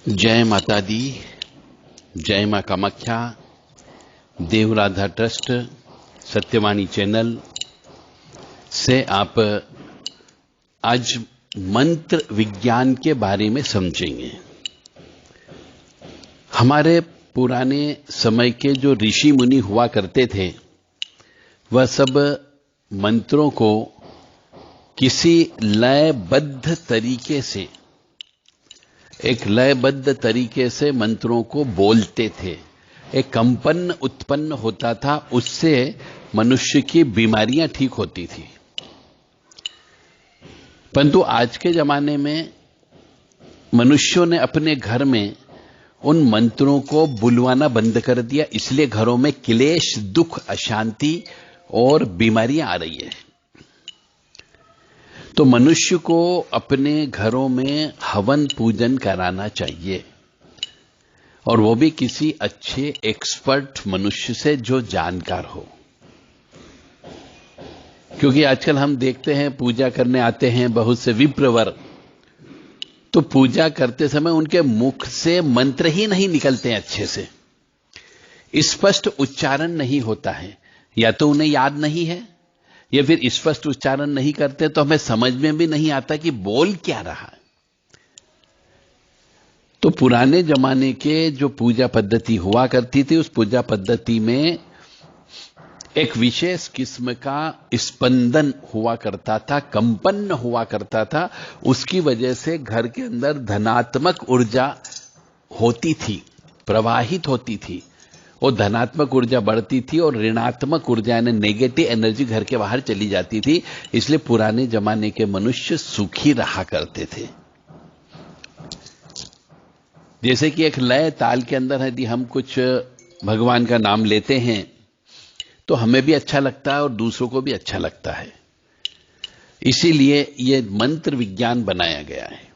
जय माता दी, जय मां कामाख्या, देवराधा ट्रस्ट, सत्यवाणी चैनल से आप आज मंत्र विज्ञान के बारे में समझेंगे। हमारे पुराने समय के जो ऋषि मुनि हुआ करते थे, वह सब मंत्रों को किसी लयबद्ध तरीके से, एक लयबद्ध तरीके से मंत्रों को बोलते थे। एक कंपन उत्पन्न होता था, उससे मनुष्य की बीमारियां ठीक होती थी। परंतु आज के जमाने में मनुष्यों ने अपने घर में उन मंत्रों को बुलवाना बंद कर दिया, इसलिए घरों में क्लेश, दुख, अशांति और बीमारियां आ रही है। तो मनुष्य को अपने घरों में हवन पूजन कराना चाहिए, और वो भी किसी अच्छे एक्सपर्ट मनुष्य से जो जानकार हो। क्योंकि आजकल हम देखते हैं पूजा करने आते हैं बहुत से विप्रवर, तो पूजा करते समय उनके मुख से मंत्र ही नहीं निकलते अच्छे से, स्पष्ट उच्चारण नहीं होता है। या तो उन्हें याद नहीं है, या फिर स्पष्ट उच्चारण नहीं करते तो हमें समझ में भी नहीं आता कि बोल क्या रहा है। तो पुराने जमाने के जो पूजा पद्धति हुआ करती थी, उस पूजा पद्धति में एक विशेष किस्म का स्पंदन हुआ करता था, कंपन हुआ करता था। उसकी वजह से घर के अंदर धनात्मक ऊर्जा होती थी, प्रवाहित होती थी, और धनात्मक ऊर्जा बढ़ती थी और ऋणात्मक ऊर्जा यानी नेगेटिव एनर्जी घर के बाहर चली जाती थी। इसलिए पुराने जमाने के मनुष्य सुखी रहा करते थे। जैसे कि एक लय ताल के अंदर यदि हम कुछ भगवान का नाम लेते हैं तो हमें भी अच्छा लगता है और दूसरों को भी अच्छा लगता है। इसीलिए यह मंत्र विज्ञान बनाया गया है।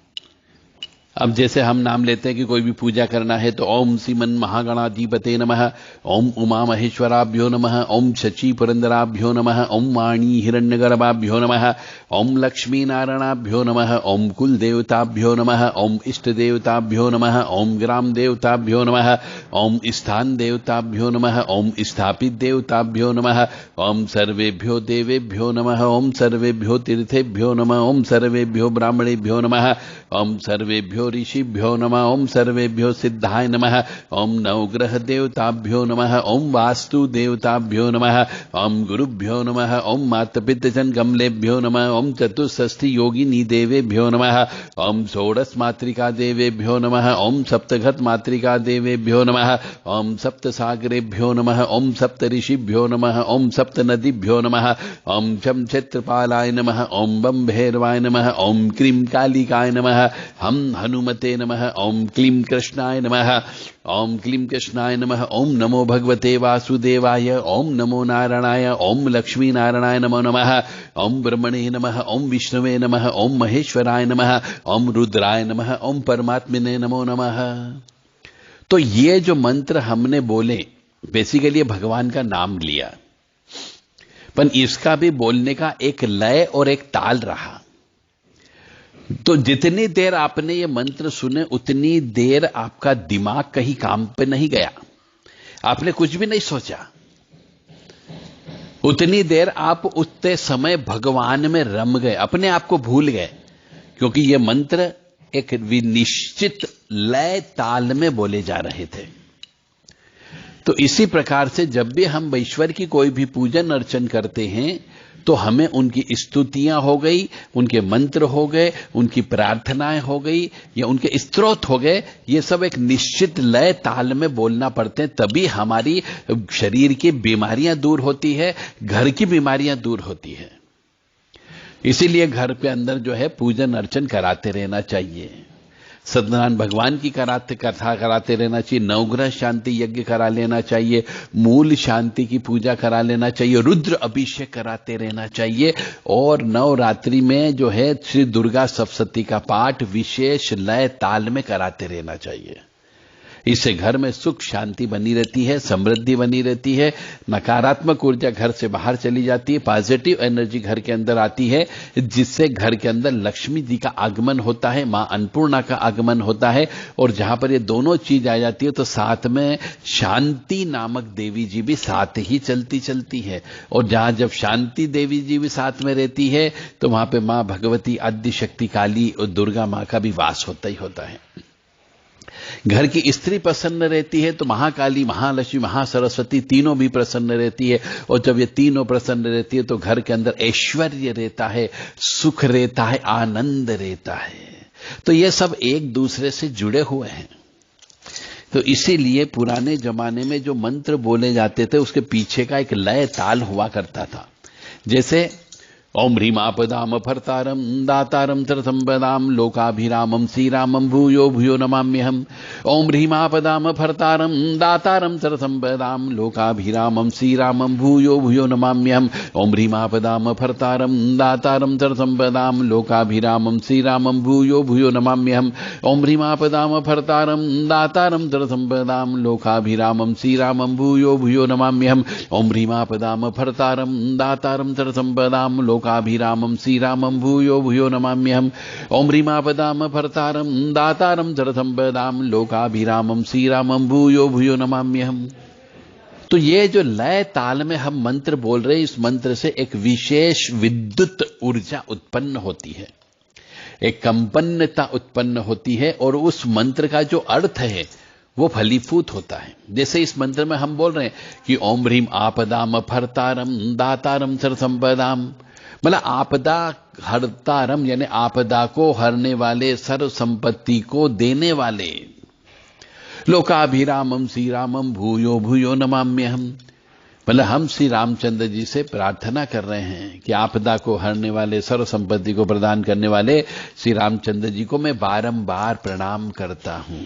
अब जैसे हम नाम लेते हैं कि कोई भी पूजा करना है तो ओम श्रीमन महागणाधिपते नमः, ओम उमा महेश्वराभ्यो नमः, ओम शची पुरंदराभ्यो नमः, ओम वाणी हिरण्यगर्भाभ्यो नमः, ओम लक्ष्मी नारायणाभ्यो नमः, ओम कुल देवताभ्यो नमः, ओम इष्ट देवताभ्यो नमः, ओम ग्राम देवताभ्यो नमः, ओम स्थान देवताभ्यो नमः, ओम स्थापित देवताभ्यो नमः, ओम सर्वेभ्यो देवेभ्यो नमः, ओम सर्वेभ्यो तीर्थेभ्यो नमः, ओम सर्वेभ्यो ब्राह्मणेभ्यो नमः, ओम सर्वेभ्यो ऋषिभ्यो नमः, ओम सर्वेभ्यो सिद्धाय नमः, ओम नवग्रह देवताभ्यो नमः, ओम वास्तु देवताभ्यो नमः, ओम गुरुभ्यो नमः, ओम मातपितृजन गमलेभ्यो नमः, ओम चतुष्षष्ठी योगिनी देवेभ्यो नमः, ओम षोडश मातृका देवेभ्यो नमः, ओम सप्तघत मातृका देवेभ्यो नमः, ओम सप्त सागरेभ्यो नमः, ओम सप्त ऋषिभ्यो नमः, ओम सप्त नदीभ्यो नमः, ओम शम क्षेत्रपालाय नमः, ओम बम भैरवाय नमः, ओम क्रीम कालिकाय नमः, हम हनुमते नमः, ओम क्लीं कृष्णाय नमः, ओम क्लीं कृष्णाय नमः, ओम नमो भगवते वासुदेवाय, ओम नमो नारायणाय, ओम लक्ष्मी नारायणाय नमो नमः, ओम ब्रह्मणे नमः, ओम विष्णुवे नमः, ओम महेश्वराय नमः, ओम रुद्राय नमः, ओम परमात्मने नमो नमः। तो ये जो मंत्र हमने बोले, बेसिकली भगवान का नाम लिया, पर इसका भी बोलने का एक लय और एक ताल रहा। तो जितनी देर आपने ये मंत्र सुने, उतनी देर आपका दिमाग कहीं काम पे नहीं गया, आपने कुछ भी नहीं सोचा। उतनी देर आप उतने समय भगवान में रम गए, अपने आप को भूल गए, क्योंकि ये मंत्र एक निश्चित लय ताल में बोले जा रहे थे। तो इसी प्रकार से जब भी हम ईश्वर की कोई भी पूजन अर्चन करते हैं तो हमें उनकी स्तुतियां हो गई, उनके मंत्र हो गए, उनकी प्रार्थनाएं हो गई, या उनके स्तोत्र हो गए, ये सब एक निश्चित लय ताल में बोलना पड़ते हैं, तभी हमारी शरीर की बीमारियां दूर होती है, घर की बीमारियां दूर होती है। इसीलिए घर के अंदर जो है पूजन अर्चन कराते रहना चाहिए। सत्यनारायण भगवान की कथा कराते रहना चाहिए, नवग्रह शांति यज्ञ करा लेना चाहिए, मूल शांति की पूजा करा लेना चाहिए, रुद्र अभिषेक कराते रहना चाहिए, और नवरात्रि में जो है श्री दुर्गा सप्तशती का पाठ विशेष लय ताल में कराते रहना चाहिए। इससे घर में सुख शांति बनी रहती है, समृद्धि बनी रहती है, नकारात्मक ऊर्जा घर से बाहर चली जाती है, पॉजिटिव एनर्जी घर के अंदर आती है, जिससे घर के अंदर लक्ष्मी जी का आगमन होता है, मां अन्नपूर्णा का आगमन होता है। और जहां पर ये दोनों चीज आ जाती है तो साथ में शांति नामक देवी जी भी साथ ही चलती है। और जहां जब शांति देवी जी भी साथ में रहती है तो वहां पे मां भगवती, आद्य शक्ति काली और दुर्गा मां का भी वास होता ही होता है। घर की स्त्री प्रसन्न रहती है तो महाकाली, महालक्ष्मी, महासरस्वती तीनों भी प्रसन्न रहती है। और जब ये तीनों प्रसन्न रहती है तो घर के अंदर ऐश्वर्य रहता है, सुख रहता है, आनंद रहता है। तो ये सब एक दूसरे से जुड़े हुए हैं। तो इसीलिए पुराने जमाने में जो मंत्र बोले जाते थे उसके पीछे का एक लय ताल हुआ करता था। जैसे ओम ह्रीमापदाम फर्तारम दातारम त्रिसंपदाम लोकाभिरामम श्रीरामम भूयो भूयो नमाम्यहम्। ओम ह्रीमापदाम फर्तारम दातारम त्रिसंपदाम लोकाभिरामम श्रीरामम भूयो भूयो नमाम्यहम्। ओम ह्रीमापदाम फर्तारम दातारम त्रिसंपदाम लोकाभिरामम श्रीरामम भूयो भूयो नमाम्यहम्। ओम ह्रीमापदाम फर्तारम दातारम त्रिसंपदाम लोकाभिरामम श्रीरामम भूयो भूयो नमाम्यहम्। ओम ह्रीमापदाम फर्तारम दातारम त्रिसंपदाम लोकाभिरामम श्रीरामम भूयो भूयो नमाम्यहम्। ओम ह्रीमापदाम फर्तारम दातारम त्रिसंपदाम लोकाभिरामम श्रीरामम भूयो भूयो नमाम्यहम्। तो ये जो लय ताल में हम मंत्र बोल रहे हैं, इस मंत्र से एक विशेष विद्युत ऊर्जा उत्पन्न होती है, एक कंपन्नता उत्पन्न होती है और उस मंत्र का जो अर्थ है वो फलीभूत होता है। जैसे इस मंत्र में हम बोल रहे हैं कि ओम ह्रीम आपदाम फर्तारम दातारम सर्वसंपदाम, मतलब आपदा हरतारम यानी आपदा को हरने वाले, सर्व संपत्ति को देने वाले। लोकाभिरामम श्रीरामम भूयो भूयो नमाम्यहम्, मतलब हम श्री रामचंद्र जी से प्रार्थना कर रहे हैं कि आपदा को हरने वाले, सर्व संपत्ति को प्रदान करने वाले श्री रामचंद्र जी को मैं बारंबार प्रणाम करता हूं।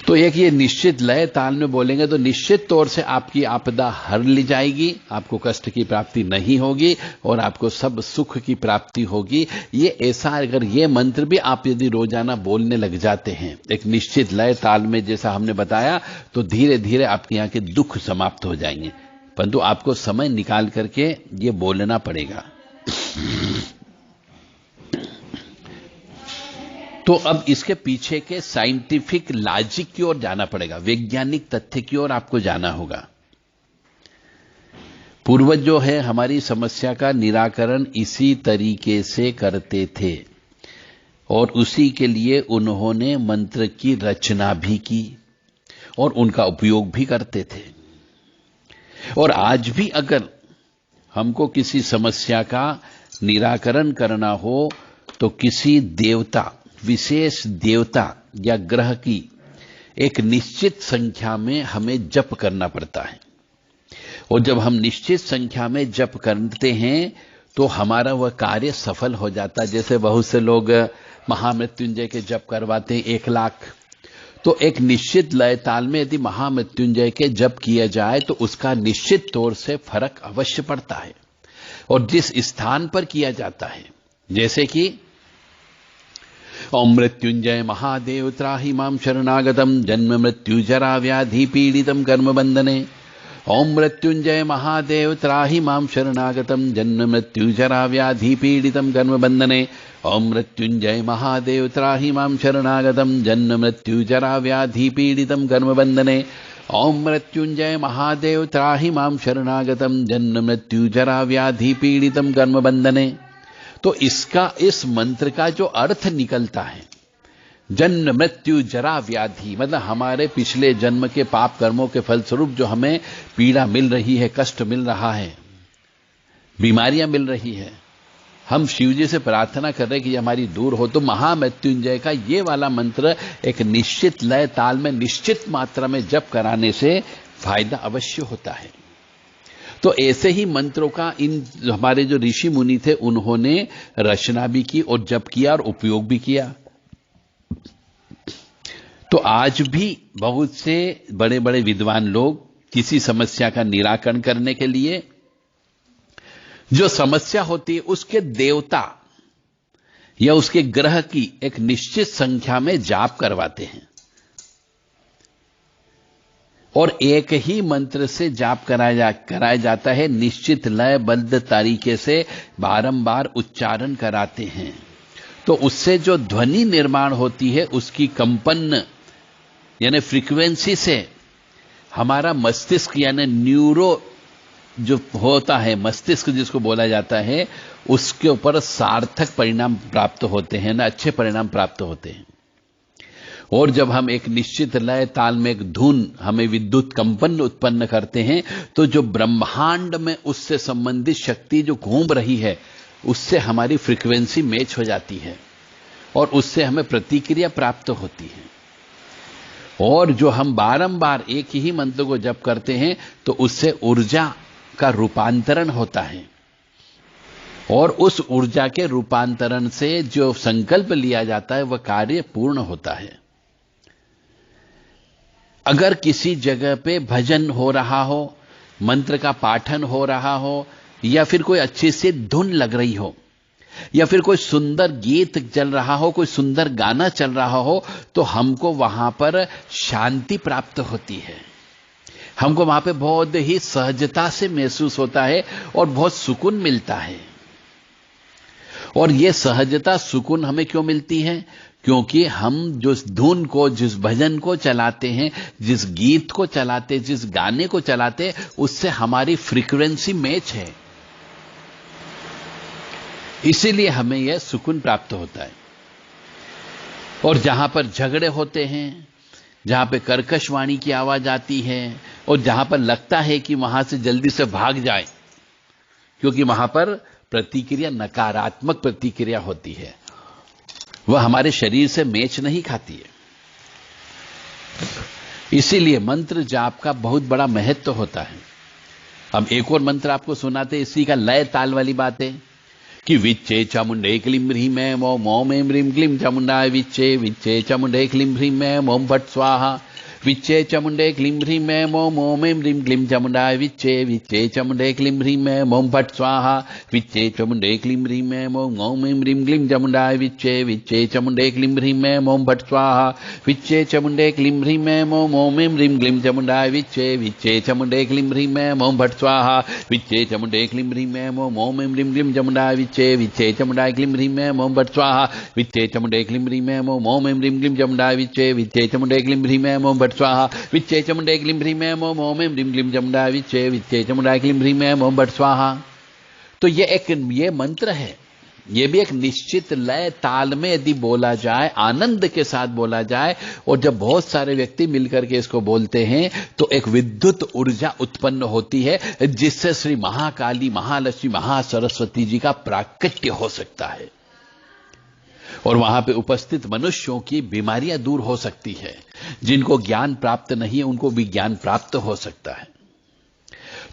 तो एक ये निश्चित लय ताल में बोलेंगे तो निश्चित तौर से आपकी आपदा हर ली जाएगी, आपको कष्ट की प्राप्ति नहीं होगी और आपको सब सुख की प्राप्ति होगी। ये ऐसा, अगर ये मंत्र भी आप यदि रोजाना बोलने लग जाते हैं एक निश्चित लय ताल में, जैसा हमने बताया, तो धीरे धीरे आपके यहाँ के दुख समाप्त हो जाएंगे। परंतु आपको समय निकाल करके ये बोलना पड़ेगा। तो अब इसके पीछे के साइंटिफिक लॉजिक की ओर जाना पड़ेगा, वैज्ञानिक तथ्य की ओर आपको जाना होगा। पूर्वज जो है हमारी समस्या का निराकरण इसी तरीके से करते थे और उसी के लिए उन्होंने मंत्र की रचना भी की और उनका उपयोग भी करते थे। और आज भी अगर हमको किसी समस्या का निराकरण करना हो तो किसी देवता, विशेष देवता या ग्रह की एक निश्चित संख्या में हमें जप करना पड़ता है। और जब हम निश्चित संख्या में जप करते हैं तो हमारा वह कार्य सफल हो जाता है। जैसे बहुत से लोग महामृत्युंजय के जप करवाते हैं 1 लाख, तो एक निश्चित लय ताल में यदि महामृत्युंजय के जप किया जाए तो उसका निश्चित तौर से फर्क अवश्य पड़ता है। और जिस स्थान पर किया जाता है, जैसे कि ओम मृत्युंजय महादेव त्राहि मां शरणागतम जन्म मृत्यु जरा व्याधि पीड़ितम कर्म बंधने। ओम मृत्युंजय महादेव त्राहि मां शरणागतम जन्म मृत्यु जरा व्याधि पीड़ितम कर्म बंधने। ओम मृत्युंजय महादेव त्राहि मां शरणागतम जन्म मृत्यु जरा व्याधि पीड़ितम कर्म बंधने। ओम मृत्युंजय महादेव त्राहि मां शरणागतम जन्म मृत्यु जरा व्याधि पीड़ितम कर्म बंधने। तो इसका, इस मंत्र का जो अर्थ निकलता है, जन्म मृत्यु जरा व्याधि, मतलब हमारे पिछले जन्म के पाप कर्मों के फलस्वरूप जो हमें पीड़ा मिल रही है, कष्ट मिल रहा है, बीमारियां मिल रही है, हम शिव जी से प्रार्थना कर रहे हैं कि ये हमारी दूर हो। तो महामृत्युंजय का ये वाला मंत्र एक निश्चित लय ताल में निश्चित मात्रा में जप कराने से फायदा अवश्य होता है। तो ऐसे ही मंत्रों का इन हमारे जो ऋषि मुनि थे उन्होंने रचना भी की और जप किया और उपयोग भी किया। तो आज भी बहुत से बड़े बड़े विद्वान लोग किसी समस्या का निराकरण करने के लिए जो समस्या होती है उसके देवता या उसके ग्रह की एक निश्चित संख्या में जाप करवाते हैं। और एक ही मंत्र से जाप कराया जाता है, निश्चित लयबद्ध तरीके से बारंबार उच्चारण कराते हैं। तो उससे जो ध्वनि निर्माण होती है उसकी कंपन यानी फ्रीक्वेंसी से हमारा मस्तिष्क यानी न्यूरो जो होता है, मस्तिष्क जिसको बोला जाता है, उसके ऊपर सार्थक परिणाम प्राप्त होते हैं ना, अच्छे परिणाम प्राप्त होते हैं। और जब हम एक निश्चित लय ताल में एक धुन हमें विद्युत कंपन उत्पन्न करते हैं, तो जो ब्रह्मांड में उससे संबंधित शक्ति जो घूम रही है उससे हमारी फ्रीक्वेंसी मैच हो जाती है और उससे हमें प्रतिक्रिया प्राप्त होती है। और जो हम बारंबार एक ही मंत्र को जप करते हैं तो उससे ऊर्जा का रूपांतरण होता है और उस ऊर्जा के रूपांतरण से जो संकल्प लिया जाता है वह कार्य पूर्ण होता है। अगर किसी जगह पे भजन हो रहा हो, मंत्र का पाठन हो रहा हो, या फिर कोई अच्छी सी धुन लग रही हो, या फिर कोई सुंदर गीत चल रहा हो, कोई सुंदर गाना चल रहा हो, तो हमको वहां पर शांति प्राप्त होती है। हमको वहां पे बहुत ही सहजता से महसूस होता है और बहुत सुकून मिलता है। और यह सहजता सुकून हमें क्यों मिलती है? क्योंकि हम जिस धुन को, जिस भजन को चलाते हैं, जिस गीत को चलाते, जिस गाने को चलाते, उससे हमारी फ्रीक्वेंसी मैच है, इसीलिए हमें यह सुकून प्राप्त होता है। और जहां पर झगड़े होते हैं, जहां पे कर्कश वाणी की आवाज आती है और जहां पर लगता है कि वहां से जल्दी से भाग जाए, क्योंकि वहां पर प्रतिक्रिया नकारात्मक प्रतिक्रिया होती है, वह हमारे शरीर से मैच नहीं खाती है। इसीलिए मंत्र जाप का बहुत बड़ा महत्व होता है। हम एक और मंत्र आपको सुनाते, इसी का लय ताल वाली बात है कि विच्चे चामुंडे क्लीं ह्रीं मैं मोम ऐं ह्रीं क्लीं चामुंडाय विच्चे, विच्चे चामुंडे क्लीं ह्रीं मैं मोम फट स्वाहा, विच्चे चामुंडे क्लीं ह्रीं मैं मोम ऐं ह्रीं क्लीं चामुंडाय विच्चे, विच्चे चामुंडे क्लीं ह्रीं मैं मोम फट स्वाहा, विच्चे चामुंडे क्लीं ह्रीं मैं मोम ऐं ह्रीं क्लीं चामुंडाय विच्चे, विच्चे चामुंडे क्लीं ह्रीं मैं मोम फट स्वाहा, विच्चे चामुंडे क्लीं ह्रीं मैं मोम ऐं ह्रीं क्लीं चामुंडाय विच्चे, विच्चे चामुंडे क्लीं ह्रीं मैं मोम फट स्वाहा, विच्चे चामुंडे क्लीं ह्रीं मैं मोम ऐं ह्रीं क्लीं चामुंडाय विच्चे, विच्चे चामुंडाय क्लीं ह्रीं मैं मोम फट स्वाहा, विच्चे चामुंडे क्लीं ह्रीं मैं मोम ऐं ह्रीं क्लीं चामुंडाय विच्चे, विच्चे चामुंडे क्लीं ह्रीं मैं मोम फट स्वाहा, विच्चे चामुंडे क्लीं ह्रीं मैं मोम ऐं ह्रीं क्लीं चामुंडाय विच्चे, विच्चे चामुंडाय क्लीं ह्रीं मैं मोम फट स्वाहा। तो ये मंत्र है, ये भी एक निश्चित लय ताल में यदि बोला जाए, आनंद के साथ बोला जाए, और जब बहुत सारे व्यक्ति मिलकर के इसको बोलते हैं तो एक विद्युत ऊर्जा उत्पन्न होती है, जिससे श्री महाकाली, महालक्ष्मी, महासरस्वती जी का प्राकट्य हो सकता है और वहां पे उपस्थित मनुष्यों की बीमारियां दूर हो सकती है। जिनको ज्ञान प्राप्त नहीं है उनको भी ज्ञान प्राप्त हो सकता है।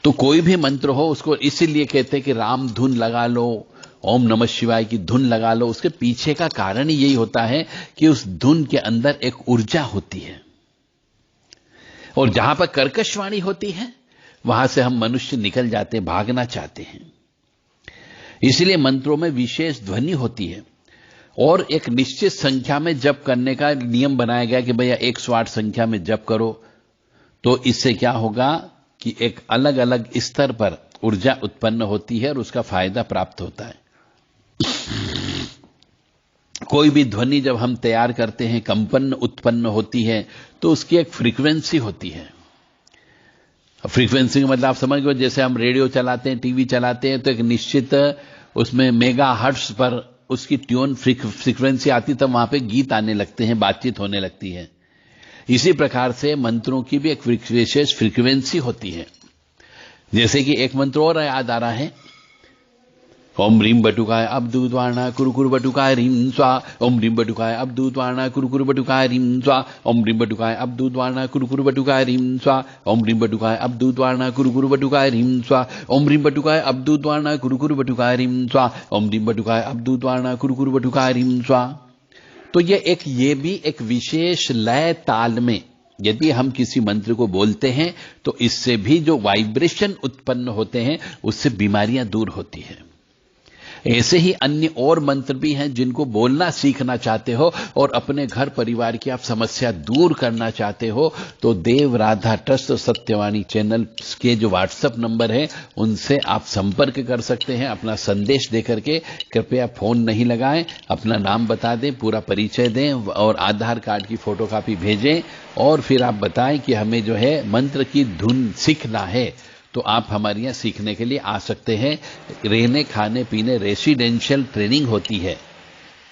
तो कोई भी मंत्र हो उसको इसीलिए कहते हैं कि राम धुन लगा लो, ओम नमः शिवाय की धुन लगा लो। उसके पीछे का कारण ही यही होता है कि उस धुन के अंदर एक ऊर्जा होती है, और जहां पर कर्कशवाणी होती है वहां से हम मनुष्य निकल जाते हैं, भागना चाहते हैं। इसलिए मंत्रों में विशेष ध्वनि होती है और एक निश्चित संख्या में जप करने का नियम बनाया गया कि भैया 108 संख्या में जप करो। तो इससे क्या होगा कि एक अलग अलग स्तर पर ऊर्जा उत्पन्न होती है और उसका फायदा प्राप्त होता है। कोई भी ध्वनि जब हम तैयार करते हैं, कंपन उत्पन्न होती है, तो उसकी एक फ्रीक्वेंसी होती है। फ्रीक्वेंसी का मतलब आप समझ गए, जैसे हम रेडियो चलाते हैं, टीवी चलाते हैं, तो एक निश्चित उसमें मेगा हर्ट्ज पर उसकी ट्यून फ्रीक्वेंसी आती, तब वहां पे गीत आने लगते हैं, बातचीत होने लगती है। इसी प्रकार से मंत्रों की भी एक विशेष फ्रीक्वेंसी होती है। जैसे कि एक मंत्र और याद आ रहा है, ओम ह्रीं बटुकाय अब्दुद्वाणा कुरकुर बटुकाय ह्रीं स्वा, ओम ह्रीं बटुकाय अब्दुद्वाणा कुरकुर बटुकाय ह्रीं स्वा, ओम ह्रीं बटुकाय अब्दुद्वाणा कुरकुर बटुकाय ह्रीं स्वा, ओम ह्रीं बटुकाय अब्दुद्वाणा कुरकुर बटुकाय ह्रीं स्वा, ओम ह्रीं बटुकाय अब्दुद्वाणा कुरकुर बटुकाय ह्रीं स्वा, ओम ह्रीं बटुकाय अब्दुद्वाणा कुरकुर बटुकाय ह्रीं स्वा। तो ये भी एक विशेष लय ताल में यदि हम किसी मंत्र को बोलते हैं तो इससे भी जो वाइब्रेशन उत्पन्न होते हैं उससे बीमारियां दूर होती हैं। ऐसे ही अन्य और मंत्र भी हैं जिनको बोलना सीखना चाहते हो और अपने घर परिवार की आप समस्या दूर करना चाहते हो, तो देव राधा ट्रस्ट सत्यवाणी चैनल के जो व्हाट्सएप नंबर है उनसे आप संपर्क कर सकते हैं। अपना संदेश दे करके कृपया फोन नहीं लगाएं, अपना नाम बता दें, पूरा परिचय दें और आधार कार्ड की फोटोकॉपी भेजें और फिर आप बताएं कि हमें जो है मंत्र की धुन सीखना है, तो आप हमारे यहाँ सीखने के लिए आ सकते हैं। रहने खाने पीने रेसिडेंशियल ट्रेनिंग होती है,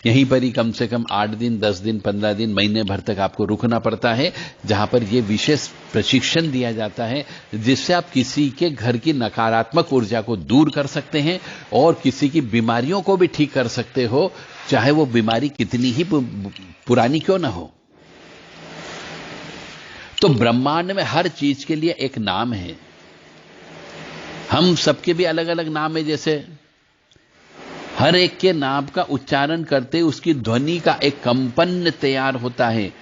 यहीं पर ही कम से कम 8 दिन 10 दिन 15 दिन महीने भर तक आपको रुकना पड़ता है, जहां पर यह विशेष प्रशिक्षण दिया जाता है जिससे आप किसी के घर की नकारात्मक ऊर्जा को दूर कर सकते हैं और किसी की बीमारियों को भी ठीक कर सकते हो, चाहे वो बीमारी कितनी ही पुरानी क्यों ना हो। तो ब्रह्मांड में हर चीज के लिए एक नाम है, हम सबके भी अलग अलग नाम है। जैसे हर एक के नाम का उच्चारण करते उसकी ध्वनि का एक कंपन तैयार होता है,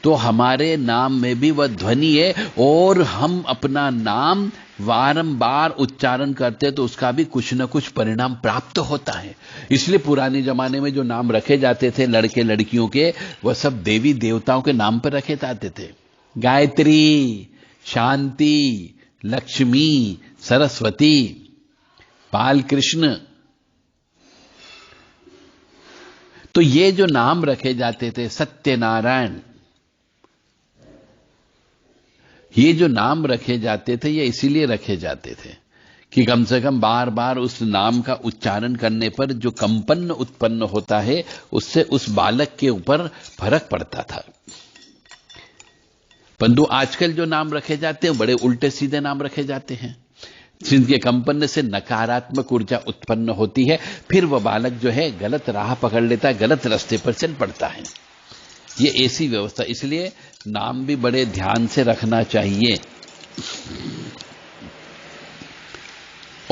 तो हमारे नाम में भी वह ध्वनि है और हम अपना नाम बारंबार उच्चारण करते तो उसका भी कुछ न कुछ परिणाम प्राप्त होता है। इसलिए पुराने जमाने में जो नाम रखे जाते थे लड़के लड़कियों के, वह सब देवी देवताओं के नाम पर रखे जाते थे। गायत्री, शांति, लक्ष्मी, सरस्वती, बालकृष्ण, तो ये जो नाम रखे जाते थे, सत्यनारायण, ये जो नाम रखे जाते थे ये इसीलिए रखे जाते थे कि कम से कम बार बार उस नाम का उच्चारण करने पर जो कंपन उत्पन्न होता है उससे उस बालक के ऊपर फर्क पड़ता था। परंतु आजकल जो नाम रखे जाते हैं बड़े उल्टे सीधे नाम रखे जाते हैं, जिनके कंपन से नकारात्मक ऊर्जा उत्पन्न होती है, फिर वह बालक जो है गलत राह पकड़ लेता है, गलत रास्ते पर चल पड़ता है। ये ऐसी व्यवस्था, इसलिए नाम भी बड़े ध्यान से रखना चाहिए।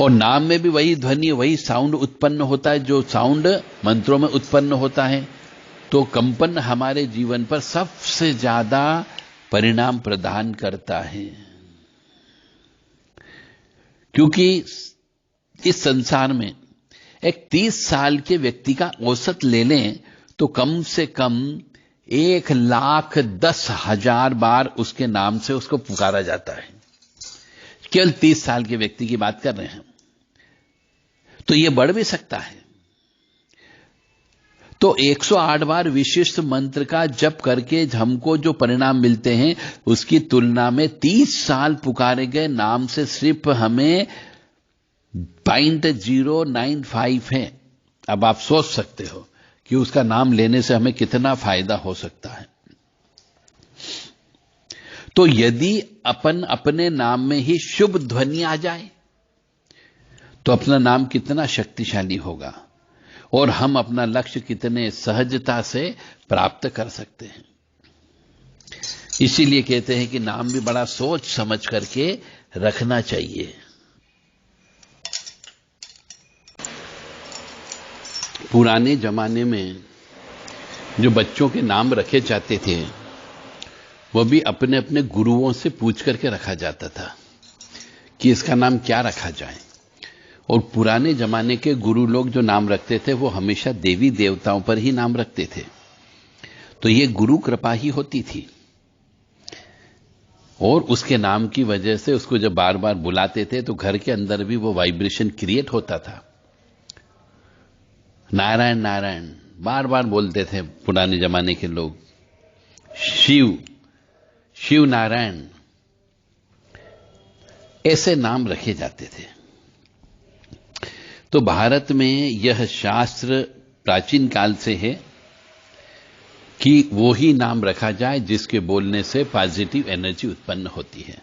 और नाम में भी वही ध्वनि वही साउंड उत्पन्न होता है जो साउंड मंत्रों में उत्पन्न होता है, तो कंपन हमारे जीवन पर सबसे ज्यादा परिणाम प्रदान करता है। क्योंकि इस संसार में एक 30 साल के व्यक्ति का औसत ले लें तो कम से कम 1,10,000 बार उसके नाम से उसको पुकारा जाता है। केवल 30 साल के व्यक्ति की बात कर रहे हैं, तो यह बढ़ भी सकता है। तो 108 बार विशिष्ट मंत्र का जप करके हमको जो परिणाम मिलते हैं उसकी तुलना में 30 साल पुकारे गए नाम से सिर्फ हमें 0.095 है। अब आप सोच सकते हो कि उसका नाम लेने से हमें कितना फायदा हो सकता है। तो यदि अपन अपने नाम में ही शुभ ध्वनि आ जाए तो अपना नाम कितना शक्तिशाली होगा और हम अपना लक्ष्य कितने सहजता से प्राप्त कर सकते हैं। इसीलिए कहते हैं कि नाम भी बड़ा सोच समझ करके रखना चाहिए। पुराने जमाने में जो बच्चों के नाम रखे जाते थे वो भी अपने अपने गुरुओं से पूछ करके रखा जाता था कि इसका नाम क्या रखा जाए। और पुराने जमाने के गुरु लोग जो नाम रखते थे वो हमेशा देवी देवताओं पर ही नाम रखते थे, तो ये गुरु कृपा ही होती थी। और उसके नाम की वजह से उसको जब बार बार बुलाते थे तो घर के अंदर भी वो वाइब्रेशन क्रिएट होता था। नारायण नारायण बार बार बोलते थे पुराने जमाने के लोग, शिव शिव नारायण, ऐसे नाम रखे जाते थे। तो भारत में यह शास्त्र प्राचीन काल से है कि वो ही नाम रखा जाए जिसके बोलने से पॉजिटिव एनर्जी उत्पन्न होती है।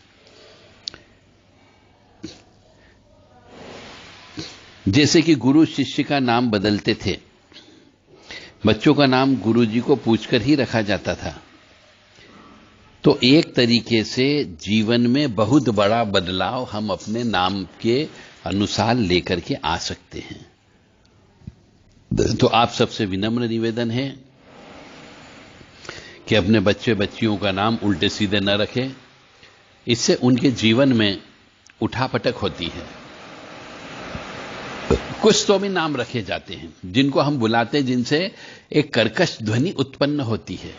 जैसे कि गुरु शिष्य का नाम बदलते थे, बच्चों का नाम गुरुजी को पूछकर ही रखा जाता था। तो एक तरीके से जीवन में बहुत बड़ा बदलाव हम अपने नाम के अनुसार लेकर के आ सकते हैं। तो आप सबसे विनम्र निवेदन है कि अपने बच्चे बच्चियों का नाम उल्टे सीधे न रखें, इससे उनके जीवन में उठापटक होती है। कुछ तो भी नाम रखे जाते हैं जिनको हम बुलाते हैं, जिनसे एक कर्कश ध्वनि उत्पन्न होती है।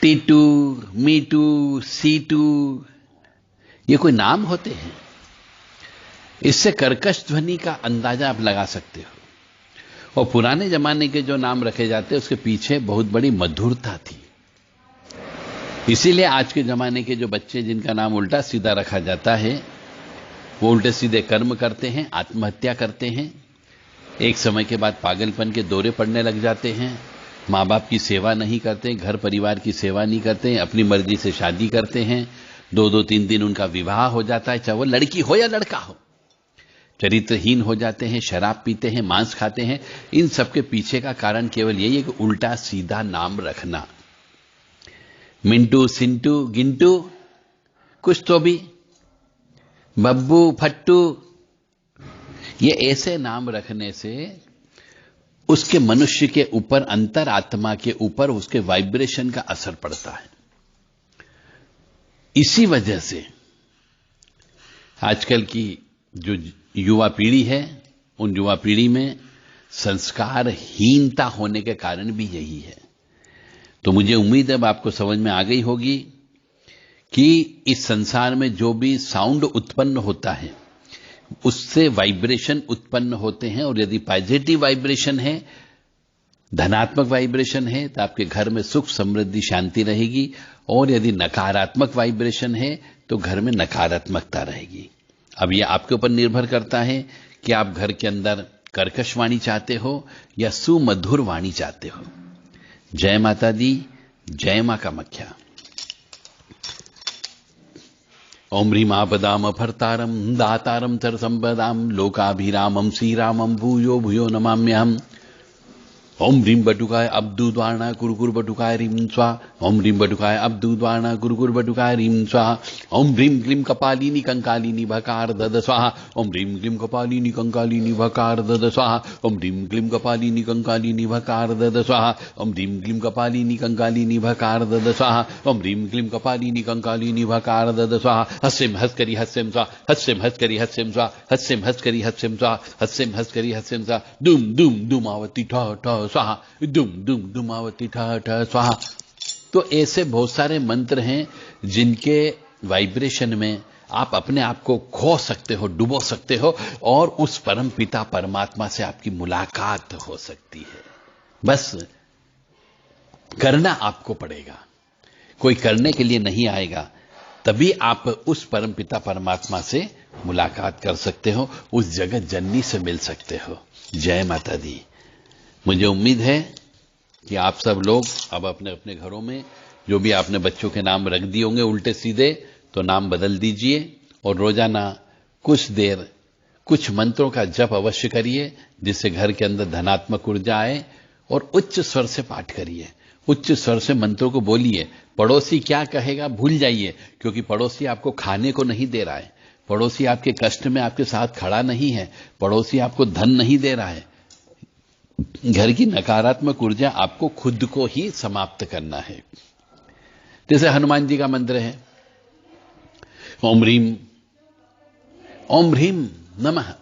टीटू, मीटू, सीटू, ये कोई नाम होते हैं? इससे कर्कश ध्वनि का अंदाजा आप लगा सकते हो। और पुराने जमाने के जो नाम रखे जाते हैं उसके पीछे बहुत बड़ी मधुरता थी। इसीलिए आज के जमाने के जो बच्चे जिनका नाम उल्टा सीधा रखा जाता है, वो उल्टे सीधे कर्म करते हैं, आत्महत्या करते हैं, एक समय के बाद पागलपन के दौरे पड़ने लग जाते हैं, माँ बाप की सेवा नहीं करते, घर परिवार की सेवा नहीं करते, अपनी मर्जी से शादी करते हैं, 2-2 3 दिन उनका विवाह हो जाता है, चाहे वो लड़की हो या लड़का हो, चरित्रहीन हो जाते हैं, शराब पीते हैं, मांस खाते हैं। इन सबके पीछे का कारण केवल यही है कि उल्टा सीधा नाम रखना। मिंटू, सिंटू, गिंटू, कुछ तो भी, बब्बू, फट्टू, ये ऐसे नाम रखने से उसके मनुष्य के ऊपर, अंतरात्मा के ऊपर उसके वाइब्रेशन का असर पड़ता है। इसी वजह से आजकल की जो युवा पीढ़ी है, उन युवा पीढ़ी में संस्कारहीनता होने के कारण भी यही है। तो मुझे उम्मीद है अब आपको समझ में आ गई होगी कि इस संसार में जो भी साउंड उत्पन्न होता है उससे वाइब्रेशन उत्पन्न होते हैं, और यदि पॉजिटिव वाइब्रेशन है, धनात्मक वाइब्रेशन है, तो आपके घर में सुख, समृद्धि, शांति रहेगी, और यदि नकारात्मक वाइब्रेशन है तो घर में नकारात्मकता रहेगी। अब यह आपके ऊपर निर्भर करता है कि आप घर के अंदर कर्कश वाणी चाहते हो या सुमधुर वाणी चाहते हो। जय माता दी, जय मां कामाख्या। ओम ह्रीं आपदाम अफर्तारम दातारम चर संपदाम लोकाभिरामम श्रीरामम भूयो भूयो नमाम्यहम्। ओम ह्रीं बटुकाय अब्दुद्वाणा कुरकुर बटुकाय ह्रीं स्वाहा। ओम ह्रीं बटुकाय अब्दुद्वाणा कुरकुर बटुकाय ह्रीं स्वाहा। ओम ह्रीं क्लीं कपालिनी कंकालिनी भकार दद स्वाहा। ओम ह्रीं क्लीं कपालिनी कंकालिनी भकार दद स्वाहा। ओम ह्रीं क्लीं कपालिनी कंकालिनी भकार दद स्वाहा। ओम ह्रीं क्लीं कपालिनी कंकालिनी भकार दद स्वाहा। ओम ह्रीं क्लीं कपालिनी कंकालिनी भकार दद स्वाहा। हस्यम हस्करी हस्यम स्वाहा। हस्यम हस्करी हस्यम स्वाहा। हस्यम हस्करी हस्यम स्वाहा। हस्यम हस्करी हस्यम स्वाहा। दुम दुम दुमावती ठ ठ स्वाहा। दुम दुम दुमावती ठ ठ स्वाहा। तो ऐसे बहुत सारे मंत्र हैं जिनके वाइब्रेशन में आप अपने आप को खो सकते हो, डुबो सकते हो, और उस परम पिता परमात्मा से आपकी मुलाकात हो सकती है। बस करना आपको पड़ेगा, कोई करने के लिए नहीं आएगा, तभी आप उस परम पिता परमात्मा से मुलाकात कर सकते हो, उस जगत जननी से मिल सकते हो। जय माता दी। मुझे उम्मीद है कि आप सब लोग अब अपने अपने घरों में जो भी आपने बच्चों के नाम रख दिए होंगे उल्टे सीधे, तो नाम बदल दीजिए, और रोजाना कुछ देर कुछ मंत्रों का जप अवश्य करिए, जिससे घर के अंदर धनात्मक ऊर्जा आए, और उच्च स्वर से पाठ करिए, उच्च स्वर से मंत्रों को बोलिए। पड़ोसी क्या कहेगा भूल जाइए, क्योंकि पड़ोसी आपको खाने को नहीं दे रहा है, पड़ोसी आपके कष्ट में आपके साथ खड़ा नहीं है, पड़ोसी आपको धन नहीं दे रहा है। घर की नकारात्मक ऊर्जा आपको खुद को ही समाप्त करना है। जैसे हनुमान जी का मंत्र है, ओम ह्रीं नमः,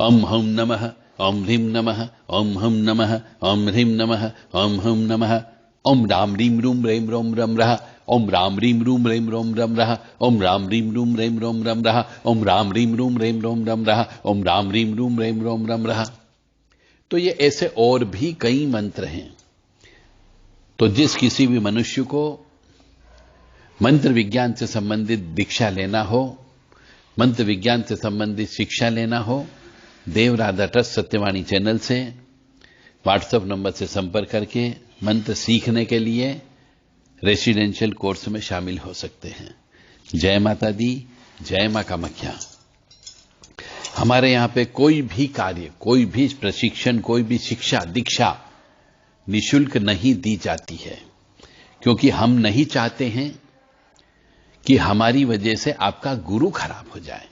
ओम हम नमः, ओम ह्रीं नमः, ओम हम नमः, ओम ह्रीं नमः, ओम हम नमः। ओम राम ह्रीं रूम रेम रोम रम रः। ओम राम ह्रीं रूम रेम रोम रम रः। ओम राम ह्रीं रूम रेम रोम रम रः। ओम राम ह्रीं रूम रेम रोम रम रः। ओम राम ह्रीं रूम रेम रोम रम रः। तो ये ऐसे और भी कई मंत्र हैं। तो जिस किसी भी मनुष्य को मंत्र विज्ञान से संबंधित दीक्षा लेना हो, मंत्र विज्ञान से संबंधित शिक्षा लेना हो, देव राधा ट्रस्ट सत्यवाणी चैनल से व्हाट्सएप नंबर से संपर्क करके मंत्र सीखने के लिए रेसिडेंशियल कोर्स में शामिल हो सकते हैं। जय माता दी, जय मां कामाख्या। हमारे यहां पे कोई भी कार्य, कोई भी प्रशिक्षण, कोई भी शिक्षा, दीक्षा निशुल्क नहीं दी जाती है, क्योंकि हम नहीं चाहते हैं कि हमारी वजह से आपका गुरु खराब हो जाए।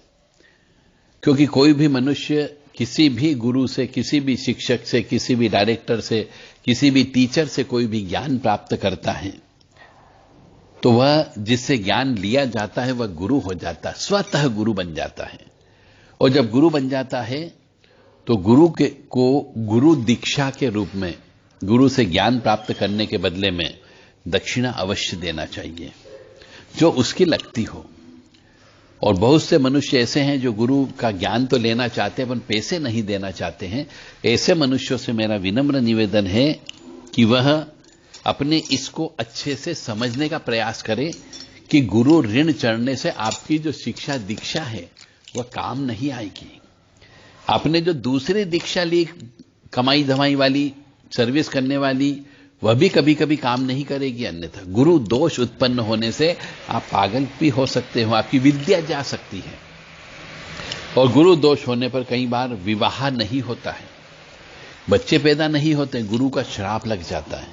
क्योंकि कोई भी मनुष्य किसी भी गुरु से, किसी भी शिक्षक से, किसी भी डायरेक्टर से, किसी भी टीचर से कोई भी ज्ञान प्राप्त करता है, तो वह जिससे ज्ञान लिया जाता है वह गुरु हो जाता है, स्वतः गुरु बन जाता है। और जब गुरु बन जाता है तो को गुरु दीक्षा के रूप में, गुरु से ज्ञान प्राप्त करने के बदले में दक्षिणा अवश्य देना चाहिए जो उसकी लगती हो। और बहुत से मनुष्य ऐसे हैं जो गुरु का ज्ञान तो लेना चाहते हैं पर पैसे नहीं देना चाहते हैं। ऐसे मनुष्यों से मेरा विनम्र निवेदन है कि वह अपने इसको अच्छे से समझने का प्रयास करें कि गुरु ऋण चढ़ने से आपकी जो शिक्षा दीक्षा है वह काम नहीं आएगी। आपने जो दूसरी दीक्षा ली कमाई धमाई वाली, सर्विस करने वाली, वह भी कभी कभी काम नहीं करेगी। अन्यथा गुरु दोष उत्पन्न होने से आप पागल भी हो सकते हो, आपकी विद्या जा सकती है। और गुरु दोष होने पर कई बार विवाह नहीं होता है, बच्चे पैदा नहीं होते, गुरु का श्राप लग जाता है।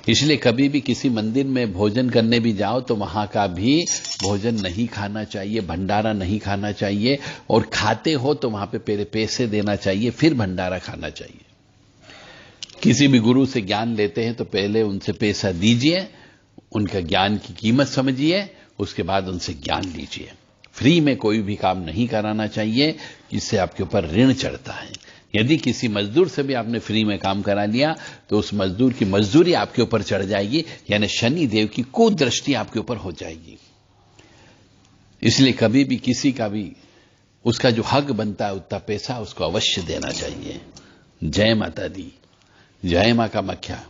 इसलिए कभी भी किसी मंदिर में भोजन करने भी जाओ तो वहां का भी भोजन नहीं खाना चाहिए, भंडारा नहीं खाना चाहिए, और खाते हो तो वहां पे पहले पैसे देना चाहिए, फिर भंडारा खाना चाहिए। किसी भी गुरु से ज्ञान लेते हैं तो पहले उनसे पैसा दीजिए, उनका ज्ञान की कीमत समझिए, उसके बाद उनसे ज्ञान लीजिए। फ्री में कोई भी काम नहीं कराना चाहिए, जिससे आपके ऊपर ऋण चढ़ता है। यदि किसी मजदूर से भी आपने फ्री में काम करा लिया तो उस मजदूर की मजदूरी आपके ऊपर चढ़ जाएगी, यानी शनि देव की कुदृष्टि आपके ऊपर हो जाएगी। इसलिए कभी भी किसी का भी उसका जो हक बनता है उतना पैसा उसको अवश्य देना चाहिए। जय माता दी, जय मां कामाख्या।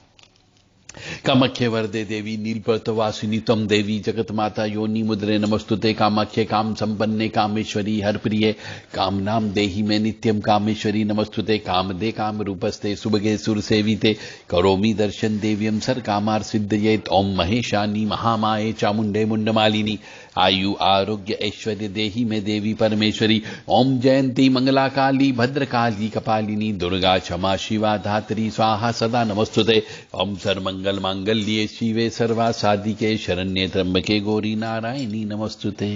कामाख्ये वरदे देवी नीलपर्तवासिनी त्वं देवी जगत माता योनि मुद्रे नमस्तुते। कामाख्ये काम संपन्ने कामेश्वरी हर प्रिये कामनाम देहि में नित्यम कामेश्वरी नमस्तुते। कामदे काम रूपस्ते सुभगे सुर सेविते करोमि दर्शन देव्यम सर कामार सिद्धयेत। ओम महेशानी महामाये चामुंडे मुंडमालिनी आयु आरोग्य ऐश्वर्य देहि में देवी परमेश्वरी। ओम जयंती मंगला काली भद्रकाली कपालिनी दुर्गा क्षमा शिवा धात्री स्वाहा सदा नमस्तुते। ओम सर्वमंगल मांगल्ये शिवे सर्वा साधिके शरण्ये त्र्यंबके गौरी नारायणी नमस्तुते।